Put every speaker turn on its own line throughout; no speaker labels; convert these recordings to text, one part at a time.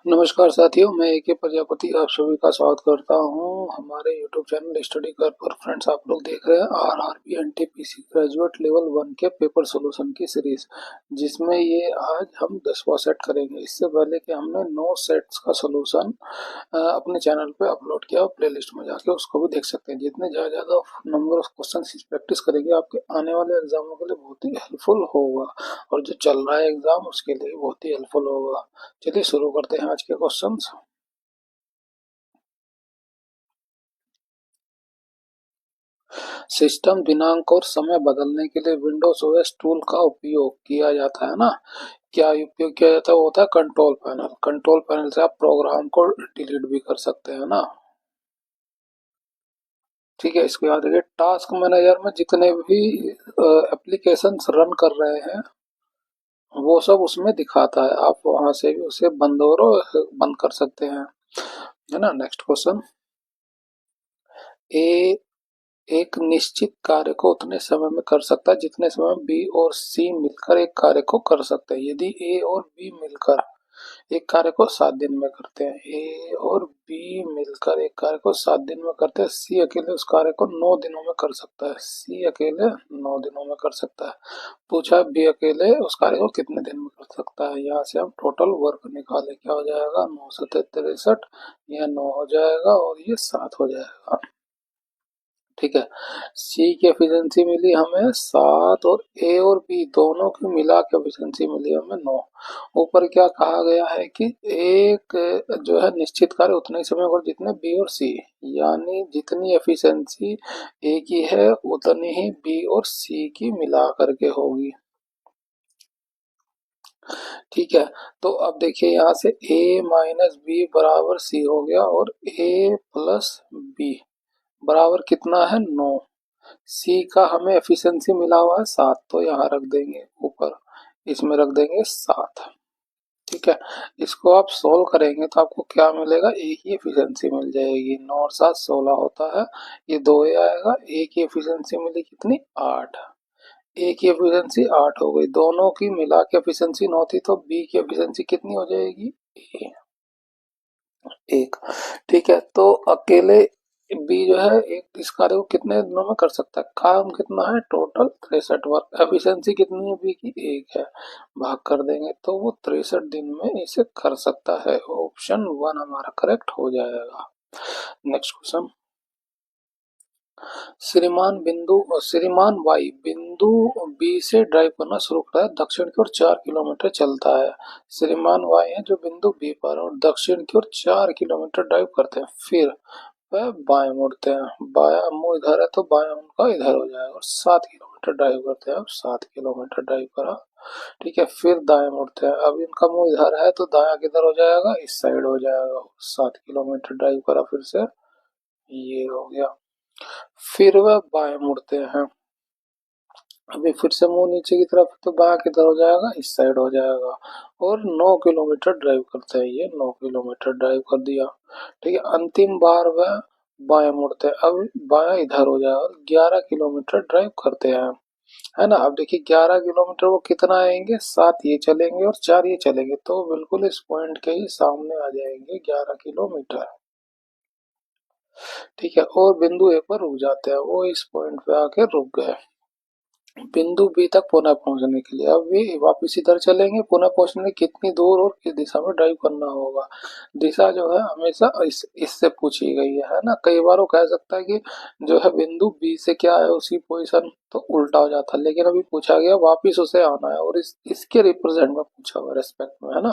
नमस्कार साथियों, मैं ए के प्रजापति आप सभी का स्वागत करता हूं हमारे यूट्यूब चैनल स्टडी कर पर। फ्रेंड्स, आप लोग देख रहे हैं आरआरबी एनटीपीसी ग्रेजुएट लेवल 1 के पेपर सॉल्यूशन की सीरीज, जिसमें ये आज हम 10वां सेट करेंगे। इससे पहले कि हमने 9 सेट्स का सॉल्यूशन अपने चैनल पे अपलोड किया, प्लेलिस्ट में जाके उसको भी देख सकते हैं। जितने ज़्यादा नंबर ऑफ क्वेश्चन की प्रैक्टिस करेंगे, आपके आने वाले एग्जामों के लिए बहुत ही हेल्पफुल होगा, और जो चल रहा है एग्जाम उसके लिए बहुत ही हेल्पफुल होगा। चलिए शुरू करते हैं आज के क्वेश्चंस। सिस्टम दिनांक और समय बदलने के लिए विंडोज ओएस टूल का उपयोग किया जाता है ना। क्या उपयोग किया जाता है? वो होता है कंट्रोल पैनल। कंट्रोल पैनल से आप प्रोग्राम को डिलीट भी कर सकते हैं ना। ठीक है, इसके बाद देखिए, टास्क मैनेजर में जितने भी एप्लीकेशंस रन कर रहे हैं वो सब उसमें दिखाता है। आप वहां से भी उसे बंद और बंद कर सकते हैं, है ना। Next question. ए एक निश्चित कार्य को उतने समय में कर सकता है जितने समय में बी और सी मिलकर एक कार्य को कर सकते हैं। यदि ए और बी मिलकर एक कार्य को 7 दिन में करते हैं, ए और बी मिलकर एक कार्य को 7 दिन में करते हैं, सी अकेले उस कार्य को 9 दिनों में कर सकता है। सी अकेले 9 दिनों में कर सकता है। पूछा बी अकेले उस कार्य को कितने दिन में कर सकता है। यहाँ से हम टोटल वर्क निकाले, क्या हो जाएगा, 9 7 63, यह 9 हो जाएगा और ये 7 हो जाएगा। ठीक है, सी की एफिशिएंसी मिली हमें 7, और ए और बी दोनों की मिला के एफिशिएंसी मिली हमें 9। ऊपर क्या कहा गया है कि एक जो है निश्चित कार्य उतने ही समय और जितने बी और सी, यानी जितनी एफिशिएंसी ए की है उतनी ही बी और सी की मिला करके होगी। ठीक है, तो अब देखिए यहाँ से ए माइनस बी बराबर सी हो गया, और ए प्लस बी बराबर कितना है, 9। सी का हमें एफिशिएंसी मिला हुआ है 7, तो यहाँ रख देंगे ऊपर, इसमें रख देंगे 7। ठीक है, इसको आप सोल्व करेंगे तो आपको क्या मिलेगा, ए की एफिशिएंसी मिल जाएगी। 9 और 7 16 होता है, ये 2 ही आएगा। ए की एफिशिएंसी मिली कितनी, 8। ए की एफिशिएंसी 8 हो गई, दोनों की मिला के एफिशिएंसी 9 थी, तो बी की एफिशिएंसी कितनी हो जाएगी, 1। ठीक है, तो अकेले बी जो है एक इस कार्य को कितने दिनों में कर सकता है, काम कितना है, टोटल 63 वर्क। एफिशिएंसी कितनी है बी की, 1 है, भाग कर देंगे तो वो 63 दिन में इसे कर सकता है। ऑप्शन 1 हमारा करेक्ट हो जाएगा। Next question. श्रीमान वाई बिंदु बी से ड्राइव करना शुरू करता है, दक्षिण की ओर 4 किलोमीटर चलता है। श्रीमान वाई है जो बिंदु बी पर और दक्षिण की ओर 4 किलोमीटर ड्राइव करते हैं, फिर वह बाएं मुड़ते हैं। बाया मुंह इधर है तो बाया उनका इधर हो जाएगा, और 7 किलोमीटर ड्राइव करते हैं। अब 7 किलोमीटर ड्राइव करा, ठीक है, फिर दाएं मुड़ते हैं। अब इनका मुंह इधर है तो दाया किधर हो जाएगा, इस साइड हो जाएगा। 7 किलोमीटर ड्राइव करा फिर से, ये हो गया। फिर वह बाएं मुड़ते हैं, अभी फिर से मुंह नीचे की तरफ, तो बायां किधर हो जाएगा, इस साइड हो जाएगा। और 9 किलोमीटर ड्राइव करते हैं, ये 9 किलोमीटर ड्राइव कर दिया। ठीक है, अंतिम बार वह बाएं मुड़ते हैं, अब बायां इधर हो जाएगा, और 11 किलोमीटर ड्राइव करते हैं, है ना। अब देखिए 11 किलोमीटर वो कितना आएंगे, 7 ये चलेंगे और 4 ये चलेंगे, तो बिल्कुल इस पॉइंट के ही सामने आ जाएंगे 11 किलोमीटर। ठीक है, और बिंदु एक पर रुक जाते हैं, वो इस पॉइंट पे आके रुक गए बिंदु बी तक पुनः पहुंचने के लिए। अब वे वापस इधर चलेंगे, पुनः पहुंचने में कितनी दूर और किस दिशा में ड्राइव करना होगा। दिशा जो है हमेशा इससे पूछी गई है ना। कई बार वो कह सकता है कि जो है बिंदु बी से क्या है उसकी पोजीशन, तो उल्टा हो जाता है, लेकिन अभी पूछा गया वापिस उसे आना है, और इसके रिप्रेजेंट में पूछा हुआ रेस्पेक्ट में, है ना।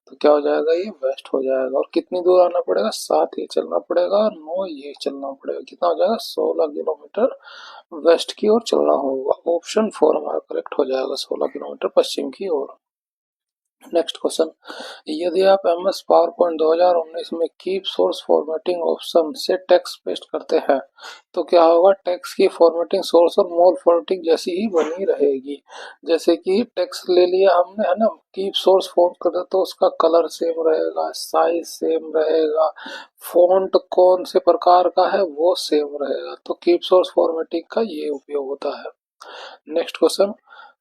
तो क्या हो जाएगा, ये वेस्ट हो जाएगा। और कितनी दूर आना पड़ेगा, 7 ये चलना पड़ेगा, 9 ये चलना पड़ेगा, कितना हो जाएगा, 16 किलोमीटर वेस्ट की ओर चलना होगा। ऑप्शन 4 हमारा करेक्ट हो जाएगा, 16 किलोमीटर पश्चिम की ओर। Next question. यदि आप एम एस पावर पॉइंट 2019 में कीप सोर्स फॉर्मेटिंग ऑप्शन से टेक्स्ट पेस्ट करते हैं तो क्या होगा, टेक्स्ट की फॉर्मेटिंग सोर्स और मोल फॉर्मेटिंग जैसी ही बनी रहेगी। जैसे कि टेक्स्ट ले लिया हमने, है ना, कीप सोर्स फॉर्म करते तो उसका कलर सेम रहेगा, साइज सेम रहेगा, फॉन्ट कौन से प्रकार का है वो सेम रहेगा। तो कीप सोर्स फॉर्मेटिंग का ये उपयोग होता है। Next question.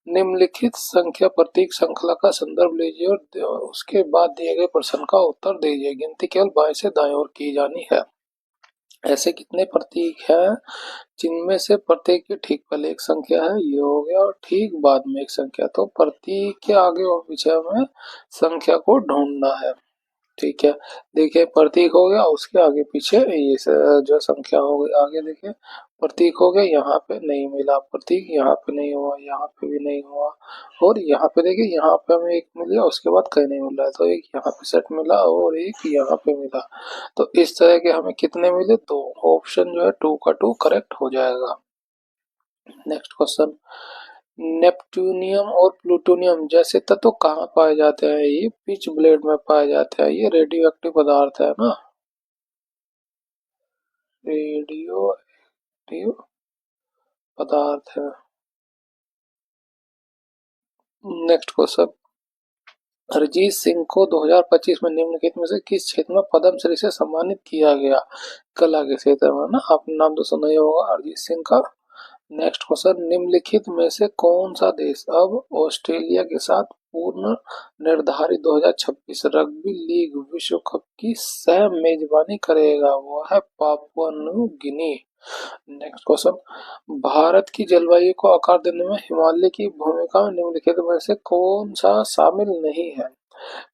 निम्नलिखित संख्या प्रतीक श्रृंखला का संदर्भ लीजिए और उसके बाद दिए गए प्रश्न का उत्तर दीजिए। गिनती केवल बाएं से दाएं ओर की जानी है। ऐसे कितने प्रतीक हैं जिनमें से प्रत्येक के ठीक पहले एक संख्या है, ये हो गया, और ठीक बाद में एक संख्या। तो प्रतीक के आगे और पीछे में संख्या को ढूंढना है। ठीक है, देखिए प्रतीक हो गया, उसके आगे पीछे ये जो संख्या हो गई। आगे देखिए प्रतीक हो गया, यहाँ पे नहीं मिला प्रतीक, यहाँ पे नहीं हुआ, यहाँ पे भी नहीं हुआ, और यहाँ पे देखिए यहाँ पे हमें एक मिल गया, उसके बाद कहीं नहीं मिला, तो एक यहाँ पे सेट मिला और एक यहाँ पे मिला। तो इस तरह के हमें कितने मिले? दो। ऑप्शन जो है 2 का 2 करेक्ट हो जाएगा। नेक्स्ट क्वेश्चन, नेपट्यूनियम और प्लूटोनियम जैसे तत्व कहाँ पाए जाते हैं? ये पिच ब्लेड में पाए जाते हैं। ये रेडियो एक्टिव पदार्थ है ना, रेडियो एक्टिव पदार्थ है। नेक्स्ट क्वेश्चन, अरिजीत सिंह को 2025 में निम्नलिखित में से किस क्षेत्र में पद्मश्री से सम्मानित किया गया? कला के क्षेत्र में ना, आपने नाम तो सुना ही होगा अरिजीत सिंह का। नेक्स्ट क्वेश्चन, निम्नलिखित में से कौन सा देश अब ऑस्ट्रेलिया के साथ पूर्ण निर्धारित 2026 रग्बी लीग विश्व कप की सह मेजबानी करेगा? वो है Papua New Guinea. Next question, Bharat की जलवायु को आकार देने में हिमालय की भूमिका में निम्नलिखित में से कौन सा शामिल नहीं है?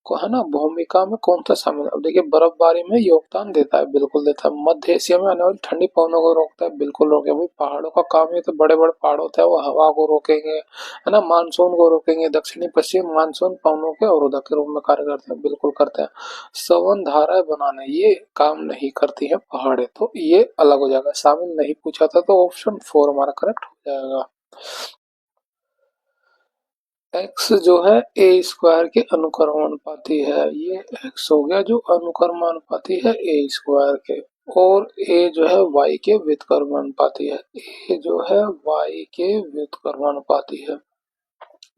को है ना, भूमिका में कौन सा शामिल है? अब देखिए बर्फबारी में योगदान देता है, बिल्कुल देता है। मध्य एशिया में आने वाली ठंडी पवनों को रोकता है, बिल्कुल रोके भाई। पहाड़ों का काम ही तो, बड़े बड़े पहाड़ होते हैं वो हवा को रोकेंगे, है ना, मानसून को रोकेंगे। दक्षिणी पश्चिम मानसून पवनों के अवरोधक के रूप में कार्य करते हैं, बिल्कुल करते हैं। संवन धाराएं बनाने ये काम नहीं करती है पहाड़े, तो ये अलग हो जाएगा, शामिल नहीं पूछा था, तो ऑप्शन 4 हमारा करेक्ट हो जाएगा। एक्स जो है ए स्क्वायर के अनुक्रमानुपाती है, ये एक्स हो गया जो अनुक्रमानुपाती है ए स्क्वायर के, और ए जो है वाई के व्युत्क्रमानुपाती है, ए जो है वाई के व्युत्क्रमानुपाती है।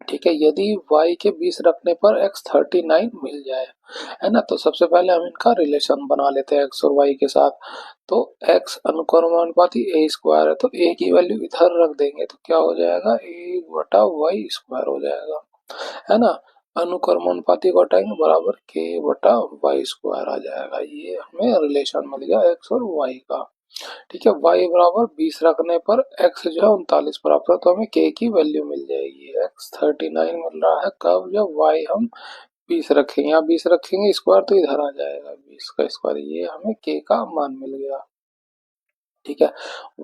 ठीक है, यदि y के 20 रखने पर x 39 मिल जाए, है ना, तो सबसे पहले हम इनका रिलेशन बना लेते हैं x और y के साथ। तो x अनुक्रमानुपाती a स्क्वायर है, तो a की वैल्यू इधर रख देंगे तो क्या हो जाएगा? 1/y² हो जाएगा, है ना। अनुक्रमानुपाती को हटाएंगे, बराबर k/y² आ जाएगा। ये हमें रिलेशन मिल गया x और y का। ठीक है, y बराबर 20 रखने पर x जो है 39 प्राप्त है, तो हमें k की वैल्यू मिल जाएगी। x 39 मिल रहा है कब? जब y हम 20 रखेंगे, यहाँ 20 रखेंगे स्क्वायर तो इधर आ जाएगा 20 का स्क्वायर, ये हमें k का मान मिल गया। ठीक है,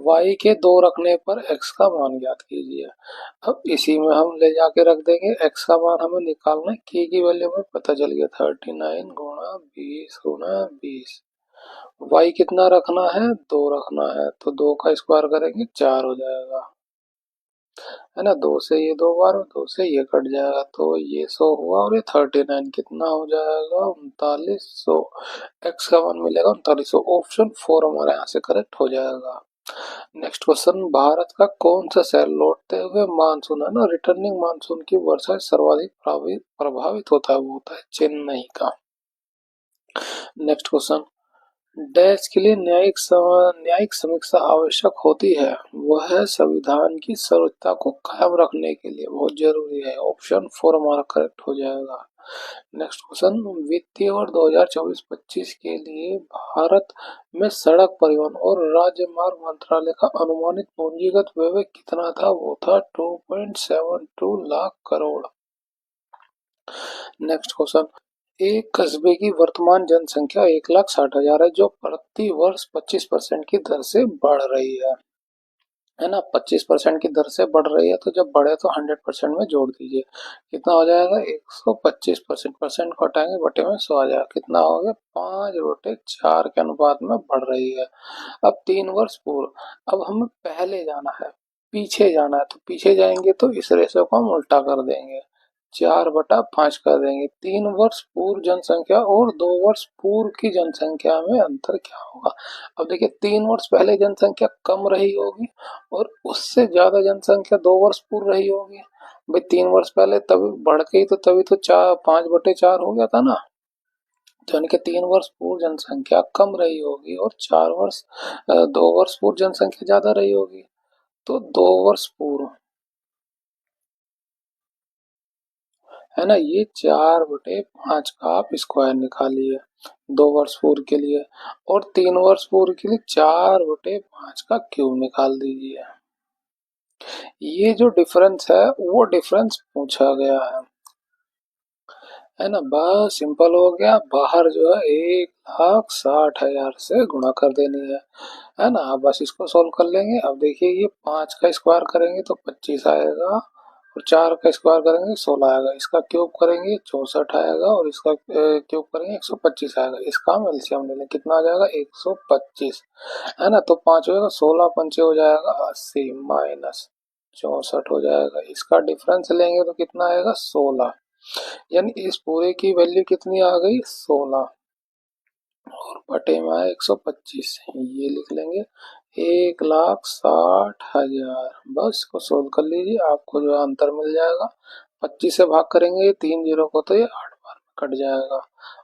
y के 2 रखने पर x का मान ज्ञात कीजिए। अब इसी में हम ले जाके रख देंगे, x का मान हमें निकालना है, k की वैल्यू में पता चल गया 39 गुणा 20 गुणा 20। y कितना रखना है? 2 रखना है, तो 2 का स्क्वायर करेंगे 4 हो जाएगा, है ना। 2 से ये 2 बार, 2 से ये कट जाएगा, तो ये 100 हुआ, और ये 39 कितना हो जाएगा? 3900। x का मान मिलेगा 3900। ऑप्शन 4 हमारे यहाँ से करेक्ट हो जाएगा। नेक्स्ट क्वेश्चन, भारत का कौन सा शहर लौटते हुए मानसून, है ना, रिटर्निंग मानसून की वर्षा सर्वाधिक प्रभावित होता है? वो होता है चेन्नई का। नेक्स्ट क्वेश्चन, डैश के लिए न्यायिक समीक्षा आवश्यक होती है? वह है संविधान की सर्वोच्चता को कायम रखने के लिए बहुत जरूरी है। ऑप्शन 4 हमारा करेक्ट हो जाएगा। नेक्स्ट क्वेश्चन, वित्तीय वर्ष 2024-25 के लिए भारत में सड़क परिवहन और राजमार्ग मंत्रालय का अनुमानित पूंजीगत व्यय कितना था? वो था 2.72 लाख करोड़। नेक्स्ट क्वेश्चन, एक कस्बे की वर्तमान जनसंख्या 1,60,000 है, जो प्रति वर्ष 25% की दर से बढ़ रही है ना। 25% की दर से बढ़ रही है, तो जब बढ़े तो 100% में जोड़ दीजिए, कितना हो जाएगा? 125%, परसेंट को हटाएंगे, बटे में 100 आ जाएगा, कितना हो गया? 5/4 के अनुपात में बढ़ रही है। अब 3 वर्ष पूर्व, अब हमें पहले जाना है, पीछे जाना है, तो पीछे जाएंगे तो इस रेशो को हम उल्टा कर देंगे, 4/5 कर देंगे। 3 वर्ष पूर्व जनसंख्या और 2 वर्ष पूर्व की जनसंख्या में अंतर क्या होगा? अब देखिए 3 वर्ष पहले जनसंख्या कम रही होगी और उससे ज्यादा जनसंख्या 2 वर्ष पूर्व रही होगी। भाई 3 वर्ष पहले तभी बढ़ गई, तो तभी तो 5/4 हो गया था ना। तो यानी कि 3 वर्ष पूर्व जनसंख्या कम रही होगी और 2 वर्ष पूर्व जनसंख्या ज्यादा रही होगी, तो 2 वर्ष पूर्व है ना। ये 4/5 का आप स्क्वायर निकालिए 2 वर्ष पूर्व के लिए, और 3 वर्ष पूर्व के लिए 4/5 का क्यूब निकाल दीजिए। ये जो डिफरेंस है वो डिफरेंस पूछा गया है ना। बस सिंपल हो गया, बाहर जो है 1,60,000 से गुणा कर देनी है ना। अब बस इसको सोल्व कर लेंगे। अब देखिए ये 5 का स्क्वायर करेंगे तो 25 आएगा, और 4 का स्क्वायर करेंगे 16 आएगा, इसका क्यूब करेंगे 64 आएगा, और इसका क्यूब करेंगे 125 आएगा। इसका हम एलसीएम ले लें, कितना आ जाएगा 125, है ना। तो 5 हो जाएगा, 16 पंचे हो जाएगा 80, माइनस 64 हो जाएगा। इसका डिफरेंस लेंगे तो कितना आएगा 16, यानी इस पूरे की वैल्यू कितनी आ गई 16, और बटे में आया 125, ये लिख लेंगे 1,60,000। बस इसको सोल्व कर लीजिए, आपको जो आंसर मिल जाएगा। 25 से भाग करेंगे 3 जीरो को तो ये 8 बार में कट जाएगा,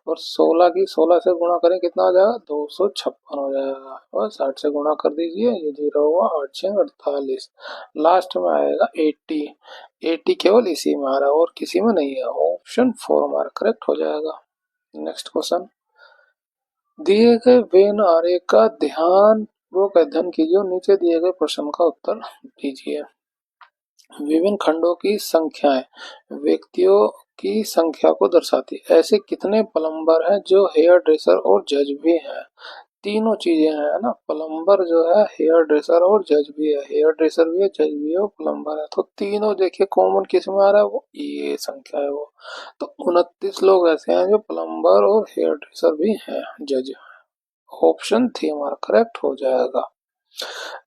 और 16 की 16 से गुणा करें कितना हो जाएगा 256 हो जाएगा। बस 8 से गुणा कर दीजिए, ये जीरो हुआ, 8 6 48, लास्ट में आएगा 80। 80 केवल इसी में आ रहा है और किसी में नहीं है। ऑप्शन 4 हमारा करेक्ट हो जाएगा। नेक्स्ट क्वेश्चन, दिए गए वेन आरेख का ध्यानपूर्वक अध्ययन कीजिए और नीचे दिए गए प्रश्न का उत्तर दीजिए। विभिन्न खंडों की संख्याएं व्यक्तियों की संख्या को दर्शाती है। ऐसे कितने प्लम्बर हैं जो हेयर ड्रेसर और जज भी हैं? तीनों चीजें हैं ना, प्लम्बर जो है, हेयर ड्रेसर और जज भी है। हेयर ड्रेसर भी है, जज भी है और प्लम्बर है, तो तीनों देखिए कॉमन किस में आ रहा है, वो ये संख्या है वो। तो 29 लोग ऐसे हैं जो प्लम्बर और हेयर ड्रेसर भी हैं, जज। ऑप्शन 3 हमारा करेक्ट हो जाएगा।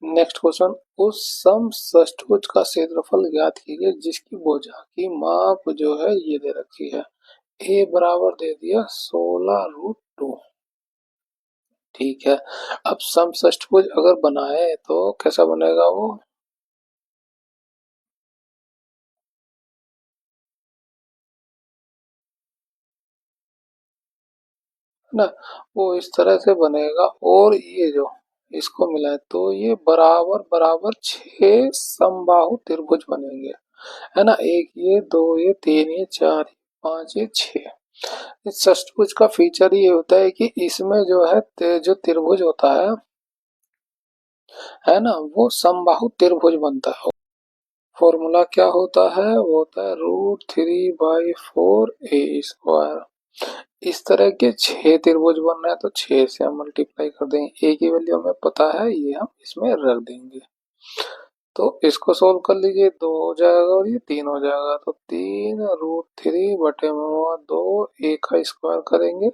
नेक्स्ट क्वेश्चन, उस समषष्ठभुज का क्षेत्रफल ज्ञात कीजिए जिसकी भुजा की माप जो है ये दे रखी है। ए बराबर दे दिया 16√2। ठीक है, अब समषष्ठभुज अगर बनाए तो कैसा बनेगा वो, है ना। वो इस तरह से बनेगा, और ये जो इसको मिलाए तो ये बराबर बराबर 6 समबाहु त्रिभुज बनेंगे, है ना। एक ये, दो ये, तीन ये, चार ये, पांच ये, छह। इस षष्ठभुज का फीचर ये होता है कि इसमें जो है जो त्रिभुज होता है ना, वो समबाहु त्रिभुज बनता है। फॉर्मूला क्या होता है, वो होता है √3/4 a²। इस तरह के 6 त्रिभुज बन रहे हैं तो 6 से हम मल्टीप्लाई कर देंगे, ए की वैल्यू हमें पता है, ये हम इसमें रख देंगे। तो इसको सोल्व कर लीजिए, 2 हो जाएगा और ये 3 हो जाएगा, तो 3√3 बटे में हुआ 2, एक का स्क्वायर करेंगे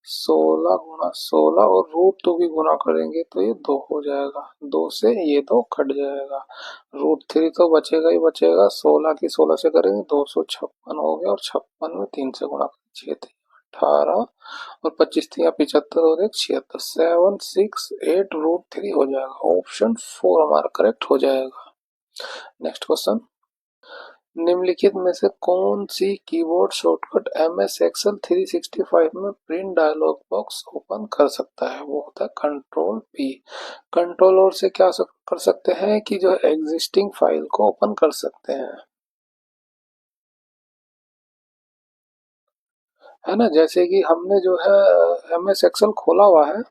16 × 16, और √2 भी गुना करेंगे तो ये 2 हो जाएगा, 2 से ये 2 कट जाएगा, √3 तो बचेगा ही बचेगा, 16 की 16 से करेंगे 256 हो गया, और 56 में 3 से गुणा 6 18, और 25 या 75 और 1 76, 768√3 हो जाएगा। ऑप्शन 4 हमारा करेक्ट हो जाएगा। नेक्स्ट क्वेश्चन, निम्नलिखित में से कौन सी कीबोर्ड शॉर्टकट एमएस एक्सेल 365 में प्रिंट डायलॉग बॉक्स ओपन कर सकता है? वो होता है कंट्रोल पी। कंट्रोल और से क्या कर सकते हैं कि जो एग्जिस्टिंग फाइल को ओपन कर सकते हैं, है ना। जैसे कि हमने जो है एमएस एक्सेल खोला हुआ है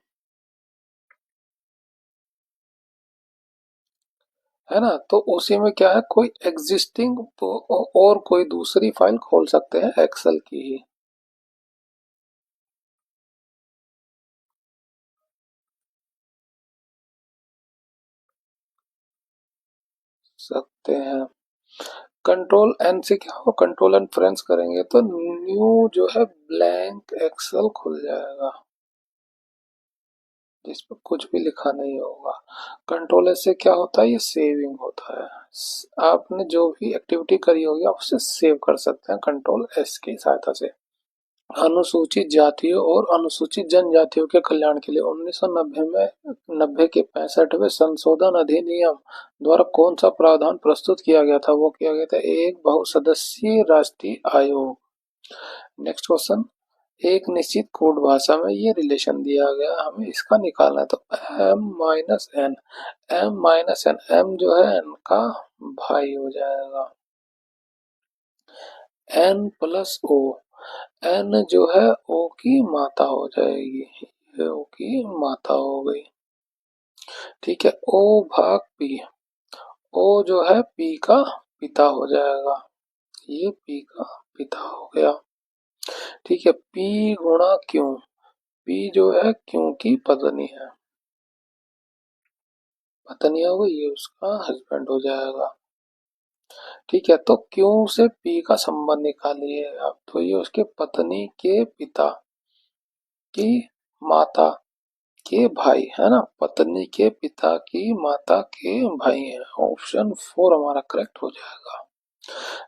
ना, तो उसी में क्या है, कोई एग्जिस्टिंग और कोई दूसरी फाइल खोल सकते हैं एक्सेल की ही सकते हैं। कंट्रोल एन से क्या हो, कंट्रोल एन फ्रेंच करेंगे तो न्यू जो है ब्लैंक एक्सेल खुल जाएगा, जिस पर कुछ भी लिखा नहीं होगा। कंट्रोल एस से क्या होता है, ये सेविंग होता है। आपने जो भी एक्टिविटी करी होगी आप उसे सेव कर सकते हैं कंट्रोल एस की सहायता से। अनुसूचित जातियों और अनुसूचित जनजातियों के कल्याण के लिए 1990 में 90 के 65वें संशोधन अधिनियम द्वारा कौन सा प्रावधान प्रस्तुत किया गया था? वो किया गया था एक बहुसदस्यीय राष्ट्रीय आयोग। नेक्स्ट क्वेश्चन, एक निश्चित कोड भाषा में ये रिलेशन दिया गया, हमें इसका निकालना है, तो m-n, m-n, m जो है n का भाई हो जाएगा, एन प्लस ओ, एन जो है ओ की मात्रा हो जाएगी, ये ओ की मात्रा हो गई। ठीक है, ओ भाग पी, ओ जो है पी का पिता हो जाएगा, ये पी का पिता हो गया। ठीक है, पी गुणा क्यू, पी जो है क्यू की पत्नी है, पत्नी हो गई, ये उसका हस्बैंड हो जाएगा। ठीक है, तो क्यू से पी का संबंध निकालिए अब, तो ये उसके पत्नी के पिता की माता के भाई है ना, पत्नी के पिता की माता के भाई है, ऑप्शन 4 हमारा करेक्ट हो जाएगा।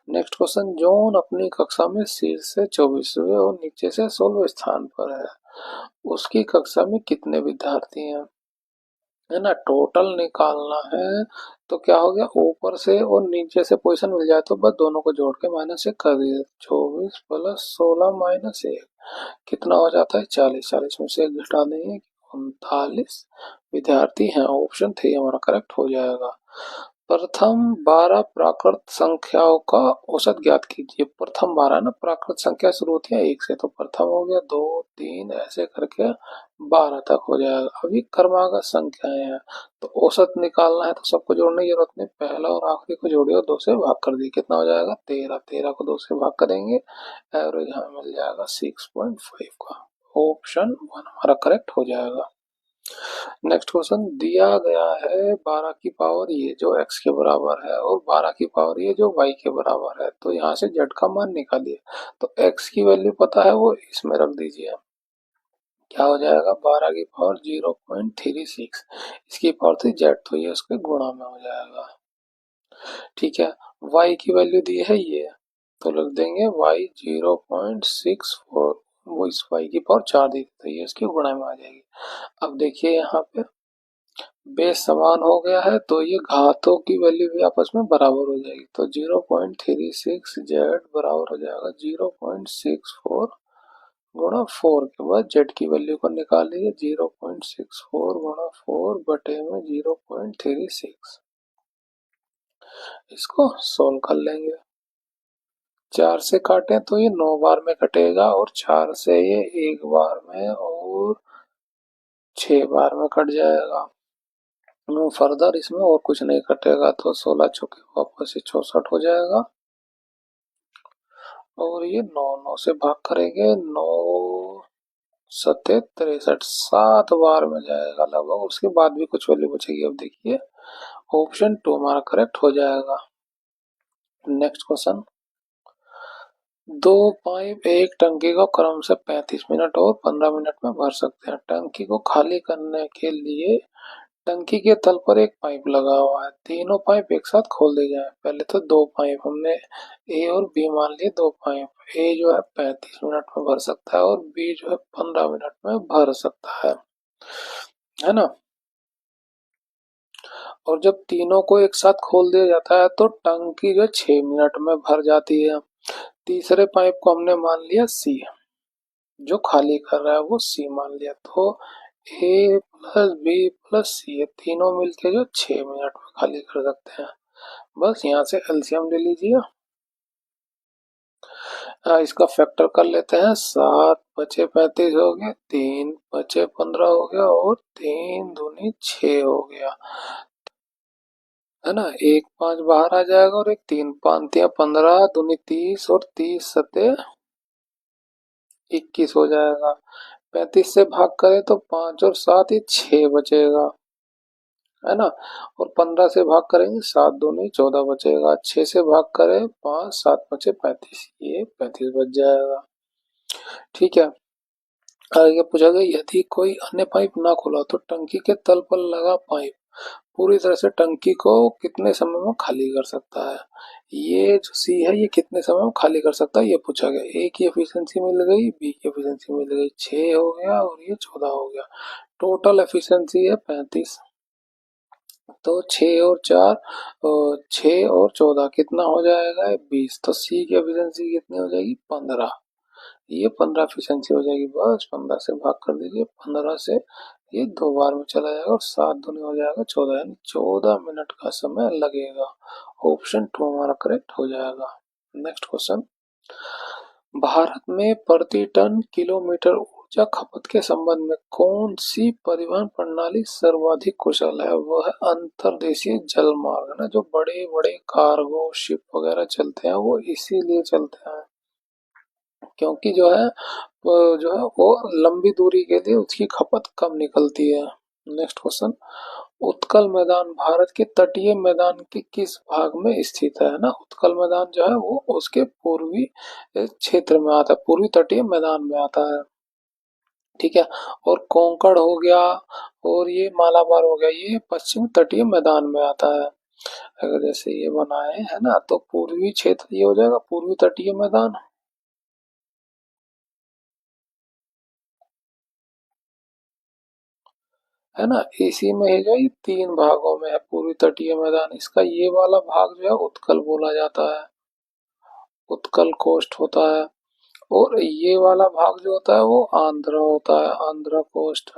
नेक्स्ट क्वेश्चन, जॉन अपनी कक्षा में शीर्ष से 24वें और नीचे से 16वें स्थान पर है, उसकी कक्षा में कितने विद्यार्थी हैं, है ना, टोटल निकालना है। तो क्या हो गया, ऊपर से और नीचे से पोजीशन मिल जाए तो बस दोनों को जोड़ के माइनस एक कर दिए, 24 प्लस 16 माइनस एक कितना हो जाता है 40, 40 में से एक घटा देंगे 39 विद्यार्थी हैं, ऑप्शन 3 हमारा करेक्ट हो जाएगा। प्रथम 12 प्राकृत संख्याओं का औसत ज्ञात कीजिए, प्रथम 12 ना प्राकृत संख्या शुरू होती है एक से, तो प्रथम हो गया 2 3 ऐसे करके 12 तक हो जाएगा। अभी क्रमागत संख्याएं हैं तो औसत निकालना है, तो सबको जोड़ने की जरूरत नहीं, पहला और आखिरी को जोड़िए और 2 से भाग कर दिए, कितना हो जाएगा 13, 13 को 2 से भाग करेंगे, एवरेज हमें मिल जाएगा 6.5 का, ऑप्शन 1 हमारा करेक्ट हो जाएगा। नेक्स्ट क्वेश्चन, दिया गया है 12 की पावर ये जो x के बराबर है और 12 की पावर ये जो y के बराबर है, तो यहाँ से z का मान निकालिए। तो x की वैल्यू पता है वो इसमें रख दीजिए, क्या हो जाएगा 12 की पावर 0.36, इसकी पावर थी z, तो ये उसके गुणा में हो जाएगा। ठीक है, y की वैल्यू दी है ये, तो लिख देंगे y 0.64, वो इस y की पावर 4 दी थी, तो ये इसकी गुणा में आ जाएगी। अब देखिए यहाँ पे बेस समान हो गया है, तो ये घातों की वैल्यू भी आपस में बराबर हो जाएगी, तो 0.36 z बराबर हो जाएगा 0.64 गुणा 4 के बाद z की वैल्यू को निकाल लीजिए, 0.64 गुणा 4 बटे में 0.36, इसको सोल्व कर लेंगे। 4 से काटें तो ये 9 बार में कटेगा, और 4 से ये 1 बार में और 6 बार में कट जाएगा। फर्दर इसमें और कुछ नहीं कटेगा, तो 16 चौके वापस से 64 हो जाएगा, और ये 9 9 से भाग करेंगे, 9 सत्ते 63, 7 बार में जाएगा लगभग, उसके बाद भी कुछ वैल्यू बचेगी। अब देखिए ऑप्शन 2 हमारा करेक्ट हो जाएगा। नेक्स्ट क्वेश्चन, दो पाइप एक टंकी को क्रम से 35 मिनट और 15 मिनट में भर सकते हैं, टंकी को खाली करने के लिए टंकी के तल पर एक पाइप लगा हुआ है, तीनों पाइप एक साथ खोल दी जाए। पहले तो दो पाइप हमने ए और बी मान लिए, दो पाइप ए जो है 35 मिनट में भर सकता है और बी जो है 15 मिनट में भर सकता है ना। और जब तीनों को एक साथ खोल दिया जाता है तो टंकी जो 6 मिनट में भर जाती है। तीसरे पाइप को हमने मान लिया सी, जो खाली कर रहा है वो सी मान लिया, तो ए प्लस बी प्लस सी, ये तीनों मिलके जो 6 मिनट में खाली कर सकते हैं। बस यहाँ से एलसीएम ले लीजिए, इसका फैक्टर कर लेते हैं, 7 पचे 35 हो गया, 3 पचे 15 हो गया, और 3 दूनी 6 हो गया, है ना। एक 5 बाहर आ जाएगा और एक 3 5 15 दूनी 30 और 30 सते 21 हो जाएगा। 35 से भाग करें तो 5 और 7 ये 6 बचेगा, है ना। और 15 से भाग करेंगे 7 दूनी 14 बचेगा, 6 से भाग करें 5 7 बचे 35, ये 35 बच जाएगा। ठीक है, आगे पूछा गया यदि कोई अन्य पाइप ना खुला तो टंकी के तल पर लगा पाइप पूरी तरह से टंकी को कितने समय में खाली कर सकता है। ये जो सी है ये कितने समय में खाली कर सकता है ये पूछा गया। ए की एफिशिएंसी मिल गई, बी की एफिशिएंसी मिल गई, 6 हो गया और ये 14 हो गया, टोटल एफिशिएंसी है 35, तो 6 और 4 6 और 14 कितना हो जाएगा 20, तो सी की एफिशिएंसी कितनी हो जाएगी 15, ये 15 एफिशिएंसी हो जाएगी, बस 15 से भाग कर दीजिए, 15 से ये 2 बार में चला जाएगा और 7 दूनी हो जाएगा 14, यानी 14 मिनट का समय लगेगा, ऑप्शन 2 हमारा करेक्ट हो जाएगा। नेक्स्ट क्वेश्चन, भारत में प्रति टन किलोमीटर ऊर्जा खपत के संबंध में कौन सी परिवहन प्रणाली सर्वाधिक कुशल है? वह है अंतर्देशीय जल मार्ग ना, जो बड़े बड़े कार्गो शिप वगैरह चलते हैं वो इसीलिए चलते हैं क्योंकि जो है वो लंबी दूरी के लिए उसकी खपत कम निकलती है। नेक्स्ट क्वेश्चन, उत्कल मैदान भारत के तटीय मैदान के किस भाग में स्थित है? ना, उत्कल मैदान जो है वो उसके पूर्वी क्षेत्र में आता है, पूर्वी तटीय मैदान में आता है। ठीक है। और कोंकण हो गया और ये मालाबार हो गया, ये पश्चिम तटीय मैदान में आता है। अगर जैसे ये बनाए है ना, तो पूर्वी क्षेत्र ये हो जाएगा पूर्वी तटीय मैदान, है ना। इसी में है जो ये तीन भागों में है पूर्वी तटीय मैदान, इसका ये वाला भाग जो है उत्कल बोला जाता है, उत्कल कोस्ट होता है। और ये वाला भाग जो होता है वो आंध्र होता है, आंध्र कोस्ट।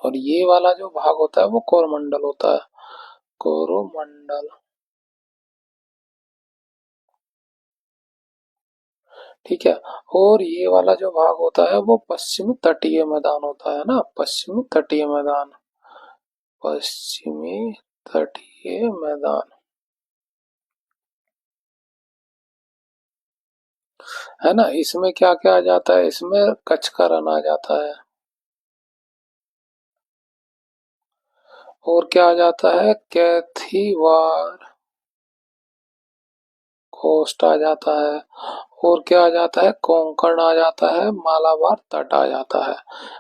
और ये वाला जो भाग होता है वो कोरमंडल होता है, कोरोमंडल। ठीक है। और ये वाला जो भाग होता है वो पश्चिमी तटीय मैदान होता है ना, पश्चिमी तटीय मैदान, पश्चिमी तटीय मैदान, है ना। इसमें क्या क्या आ जाता है? इसमें कच्छ का रण आ जाता है, और क्या आ जाता है? कैथीवार कोस्ट आ जाता है, और क्या आ जाता है? कोंकण आ जाता है, मालाबार तट आ जाता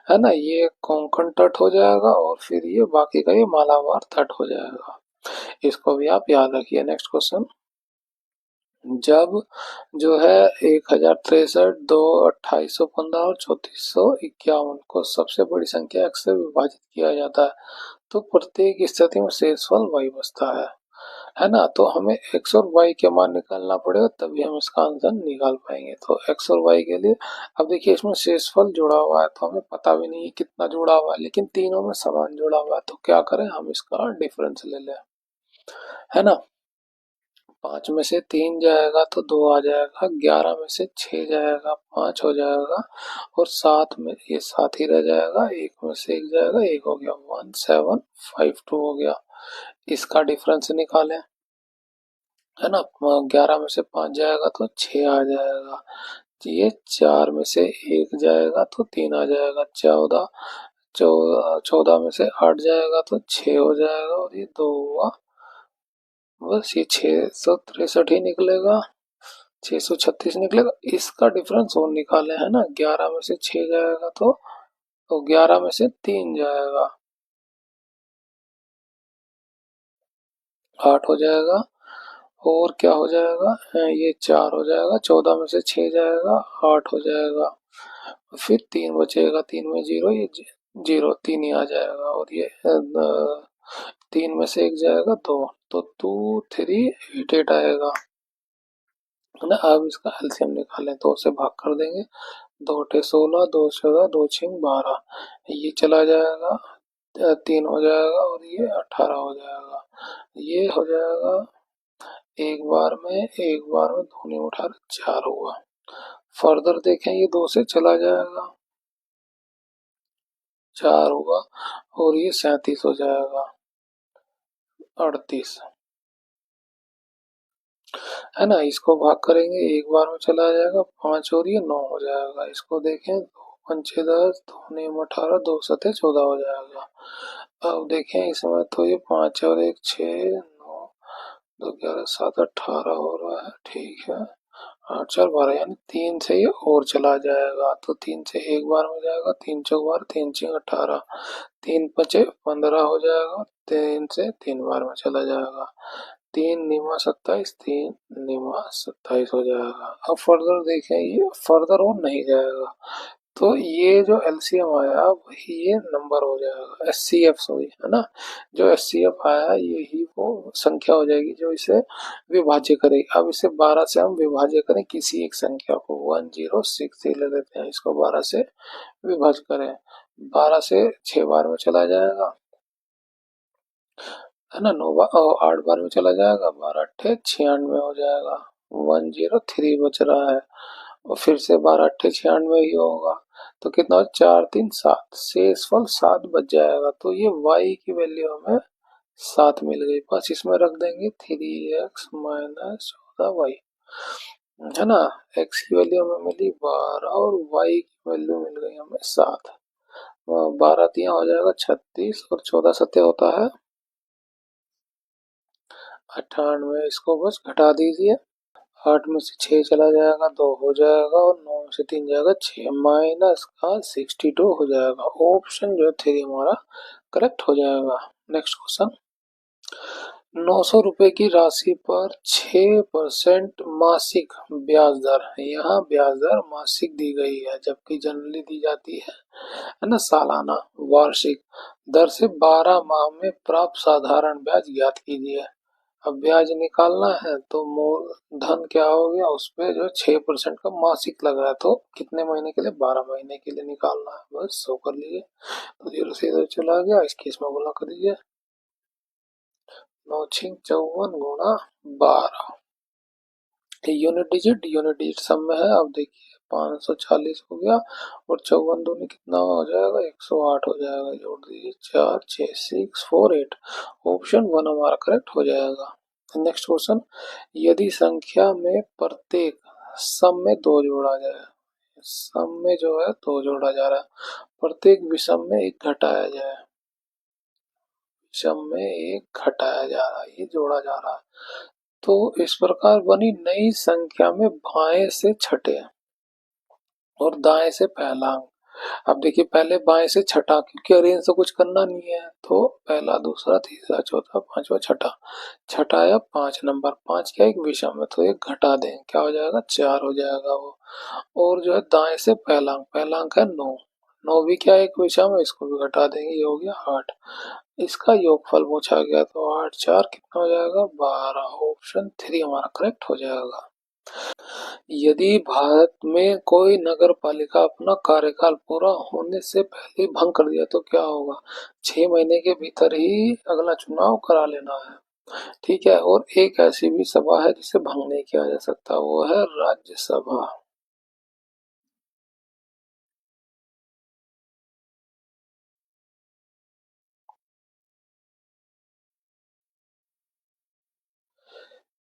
है ना। ये कोंकण तट हो जाएगा और फिर ये बाकी का ये मालाबार तट हो जाएगा। इसको भी आप याद रखिए। नेक्स्ट क्वेश्चन, जब जो है 1063, 2815 और 3451 को सबसे बड़ी संख्या x से विभाजित किया जाता है तो प्रत्येक स्थिति में शेषफल y बचता है ना। तो हमें x और y के मान निकालना पड़ेगा, तभी हम इसका आंसर निकाल पाएंगे। तो x और y के लिए अब देखिए इसमें शेषफल जुड़ा हुआ है तो हमें पता भी नहीं है कितना जुड़ा हुआ है, लेकिन तीनों में समान जुड़ा हुआ है, तो क्या करें, हम इसका डिफरेंस ले लें, है ना। 5 में से 3 जाएगा तो 2 आ जाएगा, 11 में से 6 जाएगा 5 हो जाएगा, और 7 में ये 7 ही रह जाएगा, 1 में से 1 जाएगा 1 हो गया, 1752 हो गया। इसका डिफरेंस निकालें, है ना। 11 में से 5 जाएगा तो 6 आ जाएगा, ये 4 में से 1 जाएगा तो 3 आ जाएगा, 14 में से 8 जाएगा तो 6 हो जाएगा, और ये 2 हुआ, बस ये 663 ही निकलेगा, 636 निकलेगा। इसका डिफरेंस और निकाले, है ना। 11 में से 6 जाएगा तो 11 में से 3 जाएगा 8 हो जाएगा, और क्या हो जाएगा, ये 4 हो जाएगा, 14 में से 6 जाएगा 8 हो जाएगा, फिर 3 बचेगा, 3 में 0, ये 0 3 ही आ जाएगा, और ये 3 में से 1 जाएगा 2, तो 2388 आएगा, है ना। अब इसका एलसीएम निकालें, 2 से भाग कर देंगे, 2 अठे 16, 2 14, 2 छिंग 12, ये चला जाएगा, 3 हो जाएगा, और ये 18 हो जाएगा, ये हो जाएगा। एक बार में धोनी उठा 4 हुआ। फर्दर देखें, ये 2 से चला जाएगा, 4 हुआ, और ये 37 हो जाएगा, 38, है ना। इसको भाग करेंगे, एक बार में चला जाएगा 5, और ये 9 हो जाएगा। इसको देखें, 2 पंचे 10, 2 नेम 18, 2 सते 14 हो जाएगा। अब देखें इसमें तो ये 5 और 1 6, 9 2 11 7 18 हो रहा है, ठीक है। 8 4 12, यानी 3 से ये और चला जाएगा, तो 3 से एक बार में जाएगा, 3 चौक बार, 3 6 18, 3 5 15 हो जाएगा, 3 से 3 बार में चला जाएगा, 3 निमा 27, 3 निमा 27 हो जाएगा। अब फर्दर देखें, ये फर्दर और नहीं जाएगा, तो ये जो एलसीएम आया वही ये नंबर हो जाएगा, एस सी एफ, सॉरी, है ना। जो एस सी एफ आया यही वो संख्या हो जाएगी जो इसे विभाज्य करेगी। अब इसे 12 से हम विभाज्य करें किसी एक संख्या को, 106 ही ले लेते हैं, इसको 12 से विभाज्य करें, 12 से 6 बार में चला जाएगा, है ना। 9 बार 8 बार में चला जाएगा, 12 अट्ठे 96 हो जाएगा, 103 बच रहा है। और फिर से 12 8 96 ही होगा। तो कितना 4 3 7 शेषफल 7 बच जाएगा। तो ये y की वैल्यू हमें 7 मिल गई। बस इसमें रख देंगे 3x माइनस 14y, है ना। x की वैल्यू हमें मिली 12 और y की वैल्यू मिल गई हमें 7। 12 तिया हो जाएगा 36 और 14 सत्य होता है 98। इसको बस घटा दीजिए। 8 में से 6 चला जाएगा 2 हो जाएगा और 9 में से 3 जाएगा 6 माइनस का 62 हो जाएगा। ऑप्शन जो 3 हमारा करेक्ट हो जाएगा। नेक्स्ट क्वेश्चन, 900 रुपए की राशि पर 6% मासिक ब्याज दर, यहाँ ब्याज दर मासिक दी गई है जबकि जनरली दी जाती है ना सालाना वार्षिक दर से 12 माह में प्राप्त साधारण ब्याज ज्ञात कीजिए। अब ब्याज निकालना है तो मूलधन क्या हो गया, उस पे जो 6% का मासिक लग रहा है तो कितने महीने के लिए, 12 महीने के लिए निकालना है। बस सो कर लीजिए। तो 0 से इधर चला गया, इसकी इसमें गुना कर दीजिए। 9×54 गुणा 12, यूनिट डिजिट सब में है। अब देखिए 540 हो गया और 54 दूनी कितना हो जाएगा, 108 हो जाएगा। जोड़ दीजिए 4 6 6 4 8। ऑप्शन 1 हमारा करेक्ट हो जाएगा। नेक्स्ट क्वेश्चन, यदि संख्या में प्रत्येक सम में दो जोड़ा जाए, सम में जो है दो जोड़ा जा रहा है, प्रत्येक विषम में एक घटाया जाए, विषम में एक घटाया जा रहा है, ये जोड़ा जा रहा है। तो इस प्रकार बनी नई संख्या में बाएं से छठे और दाएं से पहला अंक। अब देखिए पहले बाएं से छठा, क्योंकि अरेंज से कुछ करना नहीं है तो पहला दूसरा तीसरा चौथा पांचवा छठा। छठा या 5 नंबर, 5 क्या एक विषम है तो एक घटा दें, क्या हो जाएगा 4 हो जाएगा वो। और जो है दाएं से पहला अंक है 9, 9 भी क्या एक विषम है, इसको भी घटा देंगे, ये हो गया 8। इसका योगफल पूछा गया तो 8 4 कितना हो जाएगा 12। ऑप्शन 3 हमारा करेक्ट हो जाएगा। यदि भारत में कोई नगर पालिका अपना कार्यकाल पूरा होने से पहले भंग कर दिया तो क्या होगा, 6 महीने के भीतर ही अगला चुनाव करा लेना है। ठीक है, और एक ऐसी भी सभा है जिसे भंग नहीं किया जा सकता, वो है राज्यसभा।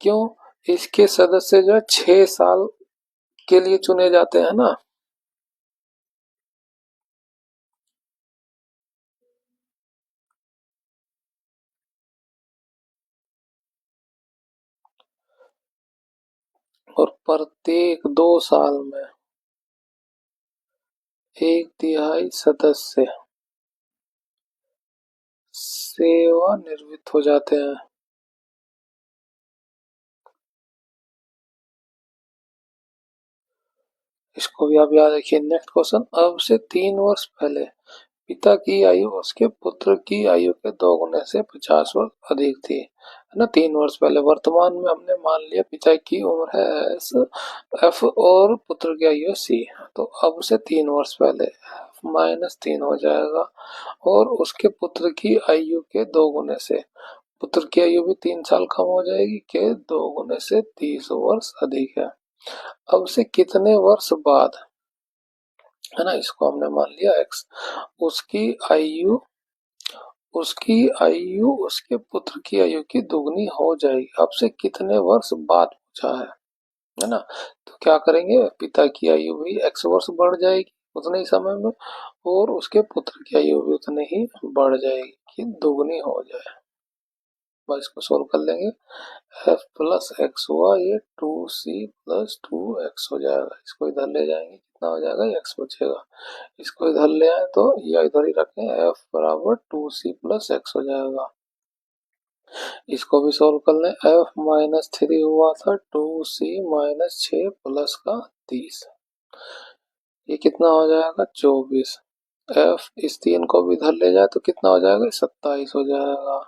क्यों, इसके सदस्य जो है 6 साल के लिए चुने जाते हैं ना। और प्रत्येक 2 साल में 1/3 सदस्य सेवानिवृत्त हो जाते हैं। इसको भी आप याद रखिए। नेक्स्ट क्वेश्चन, अब से 3 वर्ष पहले पिता की आयु उसके पुत्र की आयु के 2 गुने से 50 वर्ष अधिक थी, है ना। 3 वर्ष पहले, वर्तमान में हमने मान लिया पिता की उम्र है एस एफ और पुत्र की आयु सी। तो अब से 3 वर्ष पहले एफ -3 हो जाएगा और उसके पुत्र की आयु के 2 गुने से, पुत्र की आयु भी 3 साल कम हो जाएगी के 2 गुने से 30 वर्ष अधिक है। अब से कितने वर्ष बाद, है ना, इसको हमने मान लिया एक्स, उसकी आयु उसकी आयु उसके पुत्र की आयु की दुगनी हो जाएगी। अब से कितने वर्ष बाद पूछा है ना। तो क्या करेंगे, पिता की आयु भी x वर्ष बढ़ जाएगी उतने ही समय में और उसके पुत्र की आयु भी उतने ही बढ़ जाएगी कि दुगनी हो जाए। बस इसको सोल्व कर लेंगे। एफ प्लस एक्स हुआ ये 2c+2x हो जाएगा। इसको इधर ले जाएंगे कितना हो जाएगा, x बचेगा। इसको इधर ले आए तो ये इधर ही रखें, f बराबर 2c+x हो जाएगा। इसको भी सोल्व कर लें। f-3 हुआ था 2c-6 प्लस का 30, ये कितना हो जाएगा 24। f इस 3 को भी इधर ले जाए तो कितना हो जाएगा 27 हो जाएगा।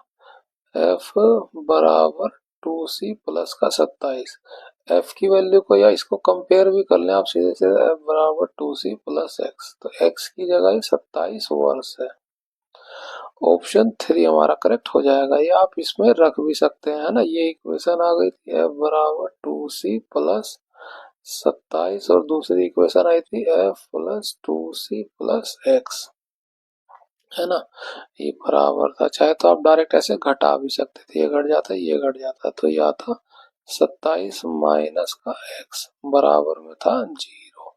f बराबर 2c+27। f की वैल्यू को या इसको कंपेयर भी कर लें आप सीधे से, f बराबर 2c+x, तो x की जगह 27 वर्ष है ऑप्शन 3 हमारा करेक्ट हो जाएगा। ये आप इसमें रख भी सकते हैं, है ना। ये इक्वेशन आ गई थी एफ बराबर 2c प्लस 27 और दूसरी इक्वेशन आई थी F plus 2c plus x, है ना। ये बराबर था, चाहे तो आप डायरेक्ट ऐसे घटा भी सकते थे, ये घट जाता ये घट जाता, तो ये आता 27 माइनस का एक्स बराबर में था 0।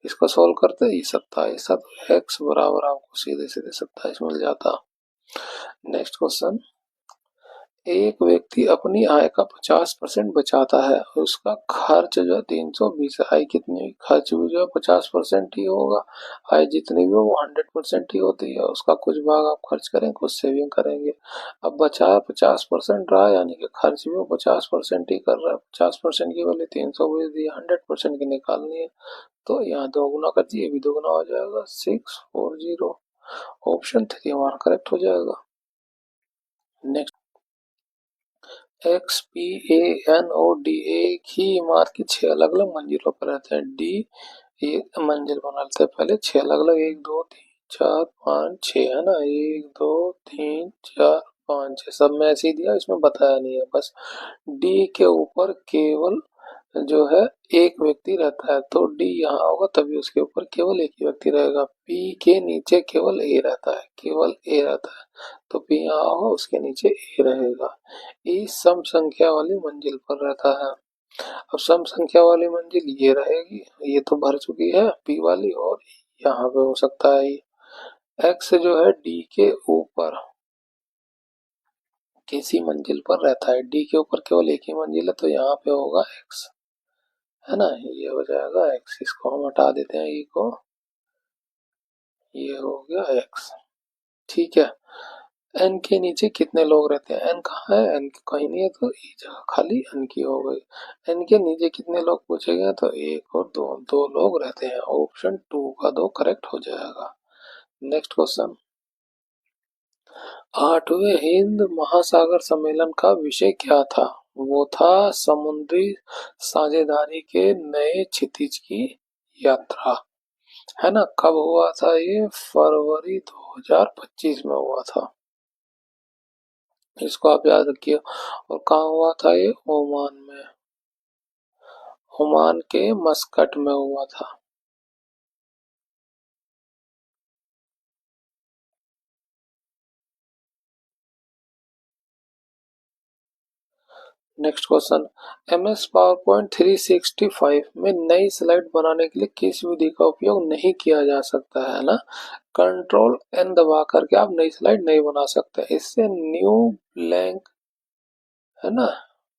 इसको सोल्व करते ये 27 था, तो एक्स बराबर आपको सीधे सीधे 27 मिल जाता। नेक्स्ट क्वेश्चन, एक व्यक्ति अपनी आय का 50% बचाता है, उसका खर्च जो है 320 है। आय कितनी हुई? खर्च भी जो है 50% ही होगा। आय जितनी भी हो वो 100% ही होती है। उसका कुछ भाग आप खर्च करेंगे, कुछ सेविंग करेंगे। अब बचा 50% रहा, यानी कि खर्च भी वो 50% ही कर रहा है। 50% की वैल्यू 320 दी, 100% की निकालनी है, तो यहाँ दो गुना कर दिए, ये भी दोगुना हो जाएगा 640। ऑप्शन 3 हमारा करेक्ट हो जाएगा। Next, X P A N और डी एक ही इमारत की 6 अलग अलग मंजिलों पर रहते हैं। डी एक मंजिल बना लेते हैं पहले, 6 अलग अलग, 1 2 3 4 5 6, है ना। 1 2 3 4 5 6 सब में ऐसे ही दिया, इसमें बताया नहीं है। बस डी के ऊपर केवल जो है एक व्यक्ति रहता है, तो डी यहाँ होगा, तभी उसके ऊपर केवल एक ही व्यक्ति रहेगा। पी के नीचे केवल ए रहता है, केवल ए रहता है, तो पी यहाँ होगा, उसके नीचे ए रहेगा। ई सम संख्या वाली मंजिल पर रहता है। अब सम संख्या वाली मंजिल ये रहेगी, ये तो भर चुकी है पी वाली, और यहाँ पे हो सकता है एक्स जो है डी के ऊपर किसी मंजिल पर रहता है। डी के ऊपर केवल एक ही मंजिल है, तो यहाँ पे होगा एक्स, है ना। ये हो जाएगा एक्स, इसको हम हटा देते हैं ई को, ये हो गया एक्स। ठीक है, एन के नीचे कितने लोग रहते हैं? एन कहाँ है? एन कहीं नहीं है, तो ई जगह खाली एन की हो गई। एन के नीचे कितने लोग पूछे गए? तो एक और दो, दो लोग रहते हैं। ऑप्शन 2 का 2 करेक्ट हो जाएगा। नेक्स्ट क्वेश्चन, 8वें हिंद महासागर सम्मेलन का विषय क्या था? वो था समुद्री साझेदारी के नए क्षितिज की यात्रा, है ना। कब हुआ था ये? फरवरी 2025 में हुआ था, इसको आप याद रखिए। और कहाँ हुआ था ये? ओमान में, ओमान के मस्कट में हुआ था। Next question, M S PowerPoint 365 में नई स्लाइड बनाने के लिए किस विधि का उपयोग नहीं किया जा सकता है ना। कंट्रोल एन दबा करके आप नई स्लाइड नहीं बना सकते, इससे न्यू ब्लैंक, है ना,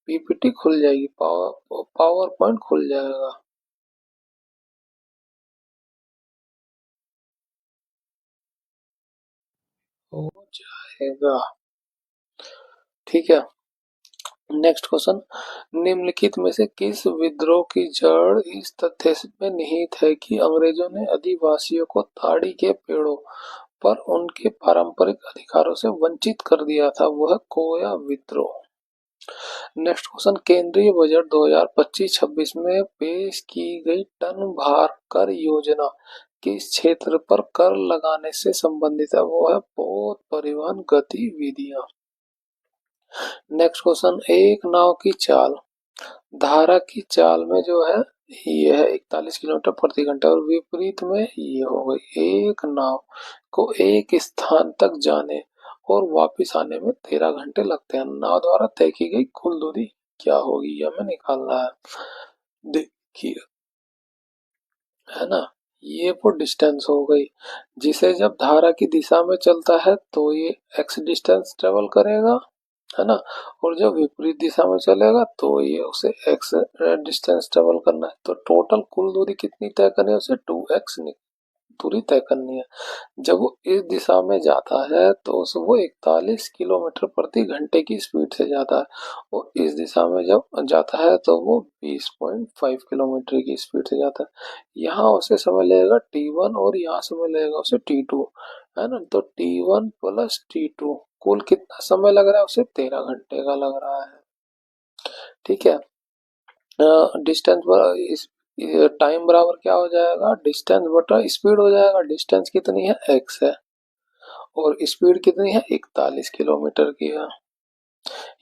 पीपीटी खुल जाएगी, पावर पॉइंट खुल जाएगा। हो जाएगा, ठीक है। नेक्स्ट क्वेश्चन, निम्नलिखित में से किस विद्रोह की जड़ इस तथ्य में निहित है कि अंग्रेजों ने आदिवासियों को ताड़ी के पेड़ों पर उनके पारंपरिक अधिकारों से वंचित कर दिया था? वह कोया विद्रोह। नेक्स्ट क्वेश्चन, केंद्रीय बजट 2025-26 में पेश की गई टन भार कर योजना किस क्षेत्र पर कर लगाने से संबंधित है? वो है पोत परिवहन गतिविधियां। नेक्स्ट क्वेश्चन, एक नाव की चाल, धारा की चाल में जो है ये है 41 किलोमीटर प्रति घंटा, और विपरीत में ये हो गई। एक नाव को एक स्थान तक जाने और वापस आने में 13 घंटे लगते हैं। नाव द्वारा तय की गई कुल दूरी क्या होगी? ये हमें निकालना है। देखिए, है ना, ये वो डिस्टेंस हो गई, जिसे जब धारा की दिशा में चलता है तो ये एक्स डिस्टेंस ट्रेवल करेगा, है ना। और जब विपरीत दिशा में चलेगा तो ये उसे एक्स डिस्टेंस ट्रेवल करना है। तो टोटल कुल दूरी कितनी तय करनी है? उसे 2x दूरी तय करनी है। जब वो इस दिशा में जाता है तो वो 41 किलोमीटर प्रति घंटे की स्पीड से जाता है, और इस दिशा में जब जाता है तो वो 20.5 किलोमीटर की स्पीड से जाता है। यहाँ उसे समय लगेगा t1 और यहाँ समय लगेगा उसे t2, है ना। तो t1 प्लस t2 कुल कितना समय लग रहा है? उसे 13 घंटे का लग रहा है, ठीक है। डिस्टेंस पर इस टाइम बराबर क्या हो जाएगा? डिस्टेंस बटा स्पीड हो जाएगा। डिस्टेंस कितनी है? x है, और स्पीड कितनी है, 41 किलोमीटर की है।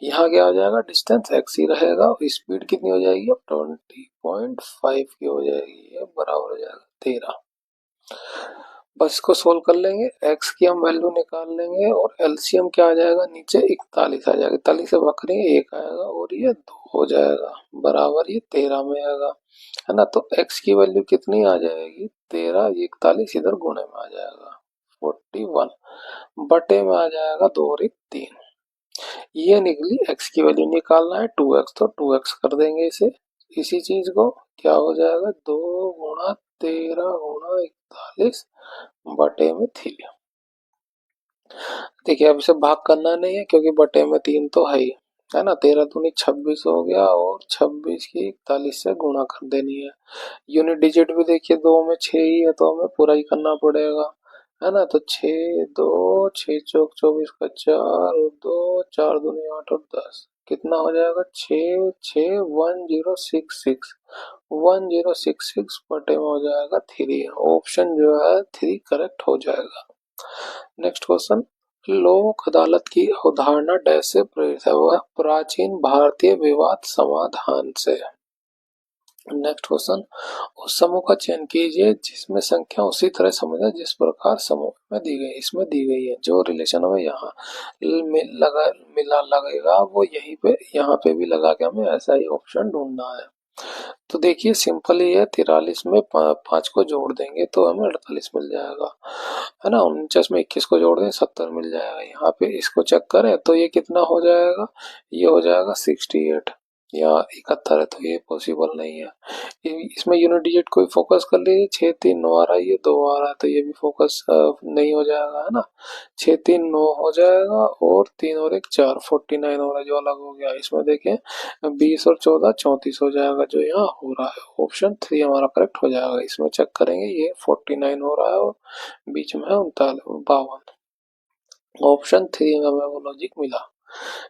यहाँ क्या हो जाएगा, डिस्टेंस एक्स ही रहेगा और स्पीड कितनी हो जाएगी, अब 20.5 की हो जाएगी, ये बराबर हो जाएगा 13। बस इसको सोल्व कर लेंगे, एक्स की हम वैल्यू निकाल लेंगे और एलसीएम क्या आ जाएगा, नीचे 41 आ जाएगा, 41 से बकरे एक आएगा और ये 2 हो जाएगा, बराबर ये 13 में आएगा, है ना। तो एक्स की वैल्यू कितनी आ जाएगी, 13, 41 इधर गुणे में आ जाएगा 41, बटे में आ जाएगा 2 और 1 3। ये निकली एक्स की वैल्यू, निकालना है 2x तो 2x कर देंगे इसे, इसी चीज को, क्या हो जाएगा 2 गुणा 13 गुणा 41 बटे में 3। देखिए अब इसे भाग करना नहीं है क्योंकि बटे में 3 तो है ना। 13 दूनी 26 हो गया और 26 की 41 से गुणा कर देनी है। यूनिट डिजिट भी देखिए 2 में 6 ही है तो हमें पूरा ही करना पड़ेगा, है ना। तो 6 2 6 चौक 24 का 4 और 2 4 दूनी 8 और 10 कितना हो जाएगा 6 6 1066 1066 बटे में हो जाएगा 3। ऑप्शन जो है 3 करेक्ट हो जाएगा। नेक्स्ट क्वेश्चन, लोक अदालत की अवधारणा डैश से प्रेरित है, वह प्राचीन भारतीय विवाद समाधान से। नेक्स्ट क्वेश्चन, उस समूह का चयन कीजिए जिसमें संख्या उसी तरह समझे जिस प्रकार समूह में दी गई, इसमें दी गई है। जो रिलेशन हमें यहाँ मिला लगेगा वो यहीं पे यहाँ पे भी लगा के हमें ऐसा ही ऑप्शन ढूंढना है। तो देखिए सिंपल ही है, 43 में 5 को जोड़ देंगे तो हमें 48 मिल जाएगा, है ना। 49 में 21 को जोड़ दें 70 मिल जाएगा। यहाँ पे इसको चेक करें तो ये कितना हो जाएगा, ये हो जाएगा 68 या 71 है, तो ये पॉसिबल नहीं है। इसमें यूनिट डिजिट को फोकस कर लीजिए, 6 3 9 आ रहा है, ये 2 आ रहा है, तो ये भी फोकस नहीं हो जाएगा, है ना। 6 3 9 हो जाएगा और 3 और 1 4 49 हो रहा है जो अलग हो गया। इसमें देखें 20 और 14 34 हो जाएगा जो यहाँ हो रहा है। ऑप्शन 3 हमारा करेक्ट हो जाएगा। इसमें चेक करेंगे ये 49 हो रहा है और बीच में है 52। ऑप्शन 3 में हमें वो लॉजिक मिला।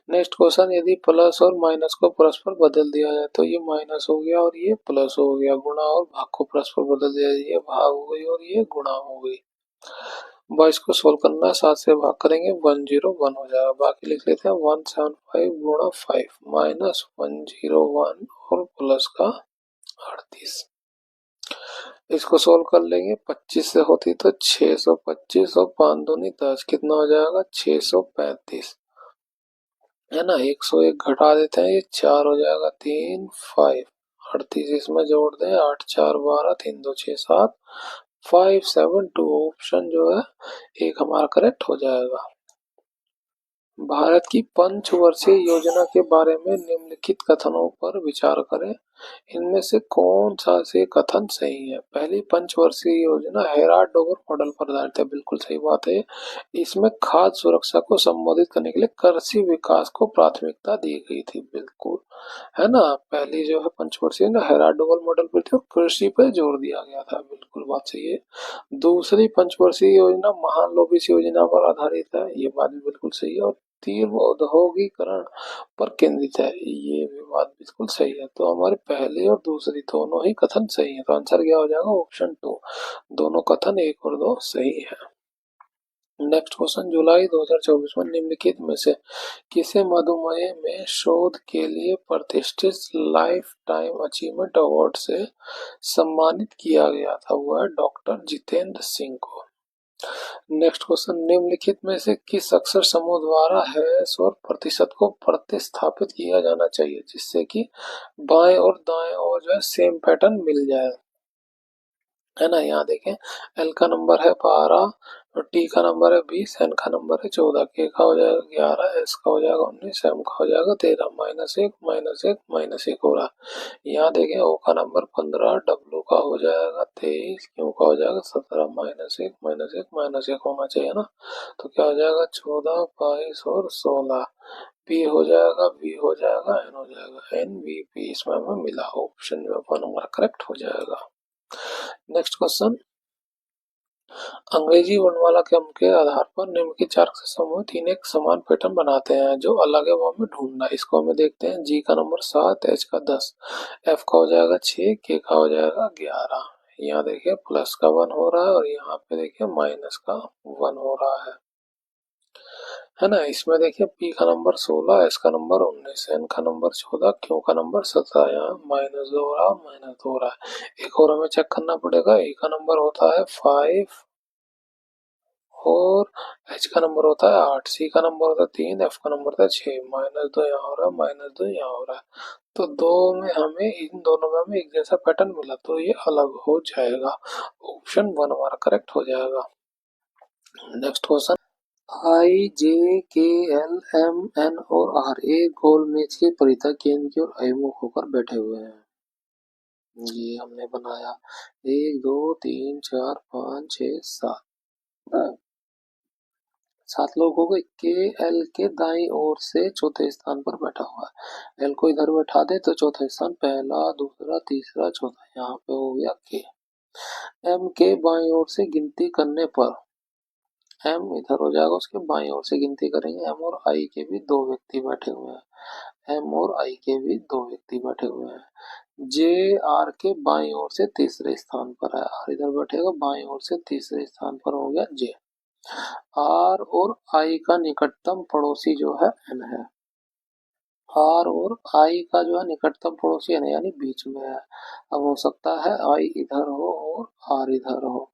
नेक्स्ट क्वेश्चन, यदि प्लस और माइनस को परस्पर बदल दिया जाए तो ये माइनस हो गया और ये प्लस हो गया, गुणा और भाग को परस्पर बदल दिया जाए, ये भाग हो गई और ये गुणा हो गई। बाईस को सोल्व करना है, 7 से भाग करेंगे 101 हो जाएगा। बाकी लिख लेते हैं 175 गुणा 5 माइनस 101 और प्लस का 38। इसको सोल्व कर लेंगे, 25 से होती तो 625 और 5 दूनी 10 कितना हो जाएगा 635, है ना। 101 घटा देते हैं, ये 4 हो जाएगा 3 5 38 इसमें जोड़ दें 8 4 12 3 2 6 7 572। ऑप्शन जो है एक हमारा करेक्ट हो जाएगा। भारत की पंचवर्षीय योजना के बारे में निम्नलिखित कथनों पर विचार करें, इनमें से कौन सा से कथन सही है। पहली पंचवर्षीय योजना हेराल्ड डोवर मॉडल पर आधारित है, बिल्कुल सही बात है। इसमें खाद्य सुरक्षा को संबोधित करने के लिए कृषि विकास को प्राथमिकता दी गई थी, बिल्कुल, है ना। पहली जो है पंचवर्षीय ना हेराल्ड डोवर मॉडल पर थी और कृषि पर जोर दिया गया था, बिल्कुल बात सही है। दूसरी पंचवर्षीय योजना महालनोबिस योजना पर आधारित है, ये बात भी बिल्कुल सही है। और तीव्र औद्योगिकरण पर केंद्रित है, ये भी बात बिल्कुल सही है। तो हमारे पहले और दूसरी दोनों ही कथन सही है, तो आंसर क्या हो जाएगा ऑप्शन 2, दोनों कथन 1 और 2 सही है। नेक्स्ट क्वेश्चन, जुलाई 2024 में निम्नलिखित में से किसे मधुमेह में शोध के लिए प्रतिष्ठित लाइफ टाइम अचीवमेंट अवार्ड से सम्मानित किया गया था, वह डॉक्टर जितेंद्र सिंह को। नेक्स्ट क्वेश्चन, निम्नलिखित में से किस अक्षर समूह द्वारा हैश और प्रतिशत को प्रतिस्थापित किया जाना चाहिए जिससे कि बाएं और दाएं और जो है सेम पैटर्न मिल जाए, है ना। यहाँ देखें एल का नंबर है 12 और टी का नंबर है 20, एन का नंबर है 14, के का हो जाएगा 11, एस का हो जाएगा 19, एम का हो जाएगा 13, -1 -1 -1 हो रहा है। यहाँ देखें ओ का नंबर 15, डब्ल्यू का हो जाएगा 23, क्यू का हो जाएगा 17, -1 -1 -1 होना चाहिए ना। तो क्या हो जाएगा 14 22 और 16, पी हो जाएगा, वी हो जाएगा, एन हो जाएगा, एन वी पी इसमें हमें मिला। ऑप्शन जो है नंबर करेक्ट हो जाएगा। नेक्स्ट क्वेश्चन, अंग्रेजी वर्णमाला क्रम के आधार पर निम्न के 4 अक्षर समूह 3 एक समान पैटर्न बनाते हैं, जो अलग है वो हमें ढूंढना है। इसको हमें देखते हैं, जी का नंबर 7, एच का 10, एफ का हो जाएगा 6, के का हो जाएगा 11। यहाँ देखिए प्लस का 1 हो रहा है और यहाँ पे देखिए माइनस का 1 हो रहा है। है ना। इसमें देखिए पी का नंबर 16, एस का नंबर 19, एन का नंबर 14, क्यू का नंबर 17। यहाँ -2 हो रहा है और -2 हो रहा है। एक और हमें चेक करना पड़ेगा। ए का नंबर होता है 5 और एच का नंबर होता है 8, सी का नंबर होता है 3, एफ का नंबर होता है 6। -2 यहाँ हो रहा है, -2 यहाँ हो रहा है। तो दो में हमें इन दोनों में हमें एक जैसा पैटर्न मिला, तो ये अलग हो जाएगा। ऑप्शन 1 हमारा करेक्ट हो जाएगा। नेक्स्ट क्वेश्चन, आई जे के एल एम एन और आर एक गोल मेज के परितः गेंद की ओर अभिमुख होकर बैठे हुए हैं। ये हमने बनाया 1 2 3 4 5 6 7, 7 लोग हो गए। के एल के दाई ओर से चौथे स्थान पर बैठा हुआ है। एल को इधर बैठा दे तो चौथा स्थान पहला दूसरा तीसरा चौथा, यहाँ पे हो गया के। एम के बाई ओर से गिनती करने पर एम इधर हो जाएगा, उसके बाईं ओर से गिनती करेंगे। एम और आई के भी दो व्यक्ति बैठे हुए हैं। एम और आई के भी दो व्यक्ति बैठे हुए हैं। जे आर के बाईं ओर से तीसरे स्थान पर है। आर इधर बैठेगा, बाईं ओर से तीसरे स्थान पर हो गया जे। आर और आई का निकटतम पड़ोसी जो है एन है। आर और आई का जो है निकटतम पड़ोसी एन यानी बीच में है। अब हो सकता है आई इधर हो और आर इधर हो।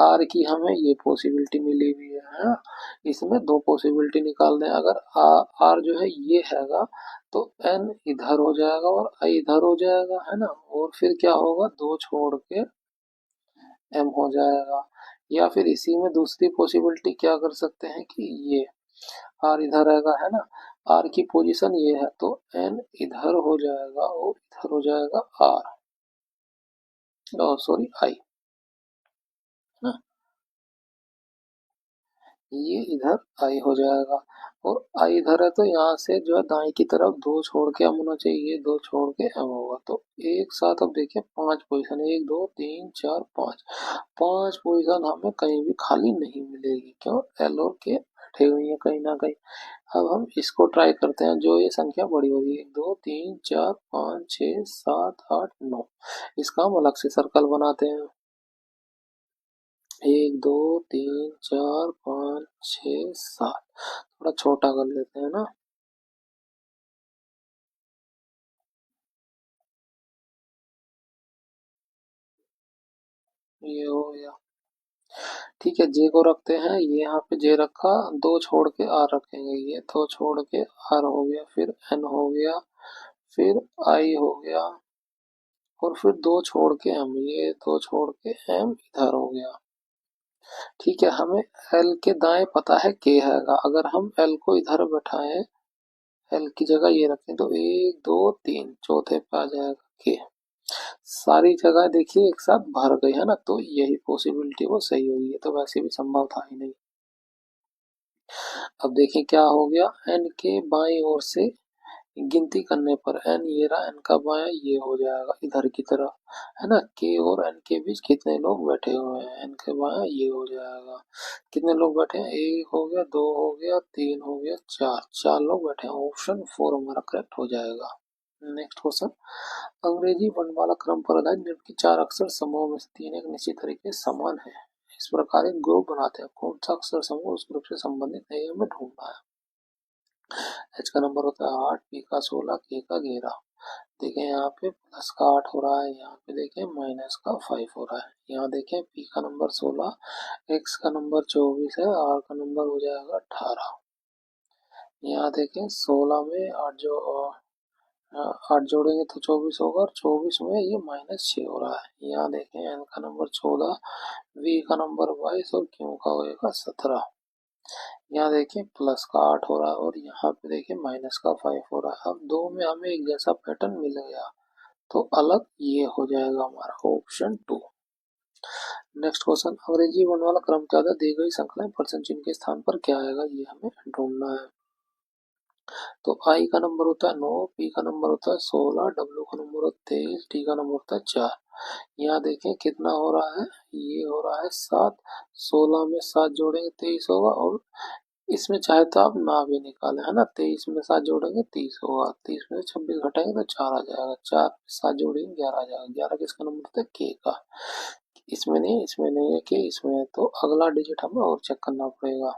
आर की हमें ये पॉसिबिलिटी मिली हुई है। इसमें दो पॉसिबिलिटी निकाल दें। अगर आर जो है ये हैगा तो एन इधर हो जाएगा और आई इधर हो जाएगा, है ना। और फिर क्या होगा, दो छोड़ के एम हो जाएगा। या फिर इसी में दूसरी पॉसिबिलिटी क्या कर सकते हैं कि ये आर इधर रहेगा, है ना। आर की पोजीशन ये है तो एन इधर हो जाएगा और इधर हो जाएगा आर, सॉरी आई, ना। ये इधर आई हो जाएगा और आई इधर है तो यहाँ से जो है दाएं की तरफ दो छोड़ के एम होना चाहिए, दो छोड़ के एम होगा। तो एक साथ अब देखिए पांच पोजीशन, 1 2 3 4 5, पांच पोजीशन हमें कहीं भी खाली नहीं मिलेगी। क्यों, एल और के बैठे हुई है कहीं ना कहीं। अब हम इसको ट्राई करते हैं। जो ये संख्या बड़ी हो रही है 1 2 3 4 5 6 7 8 9, इसका हम अलग से सर्कल बनाते हैं। 1 2 3 4 5 6 7, थोड़ा छोटा कर लेते हैं ना। ये हो गया। ठीक है, जे को रखते हैं। ये यहाँ पे जे रखा, दो छोड़ के आर रखेंगे। ये दो छोड़ के आर हो गया, फिर एन हो गया, फिर आई हो गया और फिर दो छोड़ के एम, ये दो छोड़ के एम इधर हो गया। ठीक है, हमें एल के दाएं पता है के हैगा। अगर हम एल को इधर बैठाएं, एल की जगह ये रखें तो 1 2 3 चौथे पे आ जाएगा के। सारी जगह देखिए एक साथ भर गई, है ना। तो यही पॉसिबिलिटी वो सही हुई है, तो वैसे भी संभव था ही नहीं। अब देखिए क्या हो गया, एन के बाईं ओर से गिनती करने पर एन ये रहा, एन का बायां ये हो जाएगा इधर की तरफ, है ना। के और एन के बीच कितने लोग बैठे हुए हैं, एन के बायां ये हो जाएगा। कितने लोग बैठे हैं, एक हो गया, दो हो गया, तीन हो गया, चार, चार लोग बैठे हैं। ऑप्शन 4 हमारा करेक्ट हो जाएगा। नेक्स्ट क्वेश्चन, अंग्रेजी वर्णमाला क्रम पर आधारित निम्न के चार अक्षर समूह में से तीन एक निश्चित तरीके से समान है। इस प्रकार एक ग्रुप बनाते हैं। कौन सा अक्षर समूह उस ग्रुप से संबंधित है, ये हमें ढूंढना है। एच का नंबर होता है 8, पी का 16, के का 11। देखें यहाँ पे प्लस का 8 हो रहा है, यहाँ पे देखें माइनस का 5 हो रहा है। यहाँ देखें पी का नंबर 16, एक्स का नंबर 24 है, आर का नंबर हो जाएगा 18। यहाँ देखें 16 में 8 जो 8 जोड़ेंगे तो 24 होगा और 24 में ये -6 हो रहा है। यहाँ देखें एन का नंबर 14, वी का नंबर 22 और क्यू का होगा 17। यहाँ देखिए प्लस का 8 हो रहा है और यहाँ पे देखिए माइनस का 5 हो रहा है। अब दो में हमें एक जैसा पैटर्न मिल गया तो अलग ये हो जाएगा हमारा ऑप्शन 2। नेक्स्ट क्वेश्चन, अंग्रेजी वर्ण वाला क्रम के आधार दी गई संख्याएं परसेंट चिन्ह के स्थान पर क्या आएगा, ये हमें ढूंढना है। तो आई का नंबर होता है 9, पी का नंबर होता है 16, डब्ल्यू का नंबर होता है 23, टी का नंबर होता है 4। यहाँ देखें कितना हो रहा है, ये हो रहा है 7। 16 में 7 जोड़ेंगे 23 होगा और इसमें चाहे तो आप ना भी निकालें, है ना। 23 में 7 जोड़ेंगे 30 होगा, 30 में 26 घटाएंगे तो 4 आ जाएगा, 4 7 जोड़ेंगे 11 आ जाएगा। 11 किसका नंबर होता है, के का। इसमें नहीं, इसमें नहीं है के, इसमें है, तो अगला डिजिट हमें और चेक करना पड़ेगा।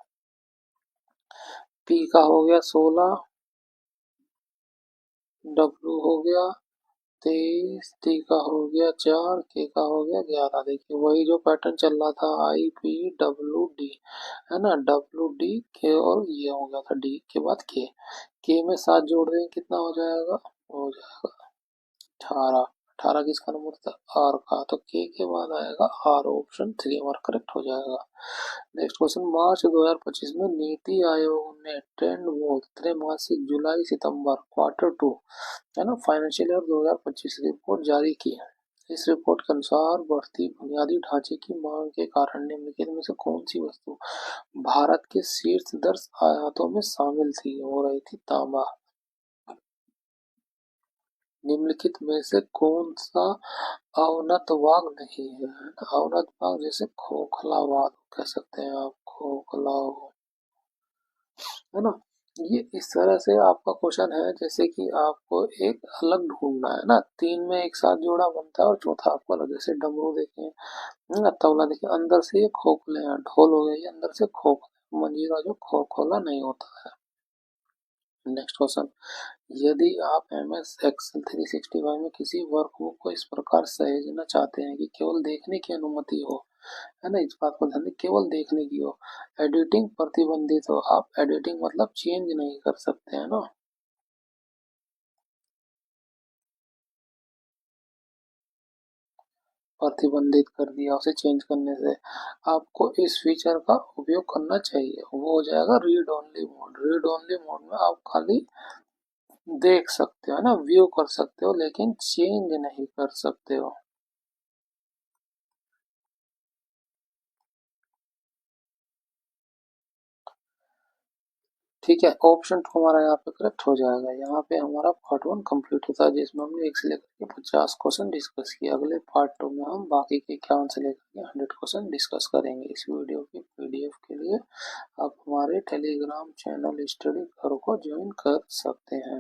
पी का हो गया 16, डब्ल्यू हो गया 23, टी का हो गया 4, के का हो गया 11। देखिए वही जो पैटर्न चल रहा था, आई पी डब्ल्यू डी, है ना, डब्ल्यू डी के, और ये हो गया था डी के बाद के में 7 जोड़ देंगे कितना हो जाएगा, हो जाएगा 18। 18 किसका नंबर था, आर का, तो के बाद आएगा आर, ऑप्शन 3 हमारा करेक्ट हो जाएगा। नेक्स्ट क्वेश्चन, मार्च 2025 में नीति आयोग ने ट्रेंड वो त्रैमासिक जुलाई सितंबर Q2, है ना, फाइनेंशियल ईयर 2025 रिपोर्ट जारी की है। इस रिपोर्ट के अनुसार बढ़ती बुनियादी ढांचे की मांग के कारण निम्नलिखित में से कौन सी वस्तु भारत के शीर्ष 10 आयातों में शामिल थी, हो रही थी तांबा। निम्नलिखित में से कौन सा अवनतवाग नहीं है, अवनतवाग जैसे खोखलावाद कह सकते हैं आप, खोखला, है ना। ये इस तरह से आपका क्वेश्चन है, जैसे कि आपको एक अलग ढूंढना है ना, 3 में एक साथ जोड़ा बनता है और चौथा आपको अलग, जैसे डमरू देखें, है ना, तबला देखिए, अंदर से ये खोखले हैं, ढोल हो गया ये अंदर से खोखले, मंजीरा जो खोखला नहीं होता है। नेक्स्ट क्वेश्चन, यदि आप एम एस एक्सेल 365 में किसी वर्कबुक को इस प्रकार सहेजना चाहते हैं कि केवल देखने की अनुमति हो, है ना, इस बात को ध्यान दें, केवल देखने की हो, एडिटिंग प्रतिबंधित हो, आप एडिटिंग मतलब चेंज नहीं कर सकते हैं ना, प्रतिबंधित कर दिया उसे चेंज करने से, आपको इस फीचर का उपयोग करना चाहिए, वो हो जाएगा read only mode. Read only mode में आप खाली देख सकते हो ना, व्यू कर सकते हो, लेकिन चेंज नहीं कर सकते हो। ठीक है, ऑप्शन 2 हमारा यहाँ पे करेक्ट हो जाएगा। यहाँ पे हमारा पार्ट 1 कंप्लीट होता है, जिसमें हमने 1 से लेकर के 50 क्वेश्चन डिस्कस किए। अगले पार्ट 2 में हम बाकी के 51 से लेकर के 100 क्वेश्चन डिस्कस करेंगे। इस वीडियो की पीडीएफ के लिए आप हमारे टेलीग्राम चैनल स्टडी घर को ज्वाइन कर सकते हैं।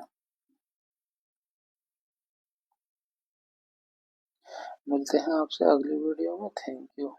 मिलते हैं आपसे अगली वीडियो में। Thank you.